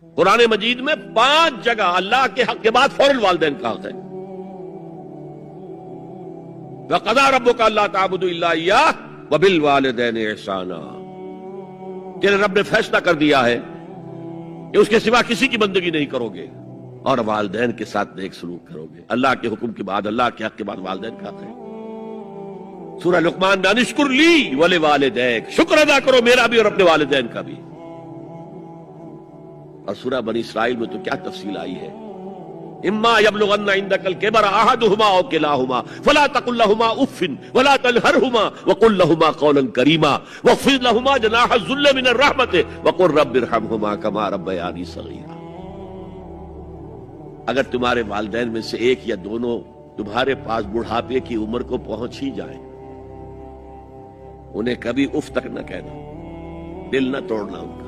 قرآن مجید میں 5 جگہ اللہ کے حق کے بعد فوراً والدین کا حق ہے. وَقَضَىٰ رَبُّكَ أَلَّا تَعْبُدُوا إِلَّا إِيَّاهُ وَبِالْوَالِدَيْنِ إِحْسَانًا. تیرے رب نے فیصلہ کر دیا ہے کہ اس کے سوا کسی کی بندگی نہیں کرو گے اور والدین کے ساتھ نیک سلوک کرو گے. اللہ کے حکم کے بعد، اللہ کے حق کے بعد والدین کا حق ہے. سورہ لقمان میں انشکر لی ولوالدیک، شکر ادا کرو میرا بھی اور اپنے والدین کا بھی. اور سورہ بنی اسرائیل میں تو کیا تفصیل آئی ہے. اما یبلغن عندک الکبر احدہما او کلاہما فلا تقل لہما اف ولا تنہرہما وقل لہما قولا کریما واخفض لہما جناح الذل من الرحمۃ وقل رب ارحمہما کما ربیانی صغیرا. اگر تمہارے والدین میں سے ایک یا دونوں تمہارے پاس بڑھاپے کی عمر کو پہنچ ہی جائیں، انہیں کبھی اف تک نہ کہنا، دل نہ توڑنا ان کا.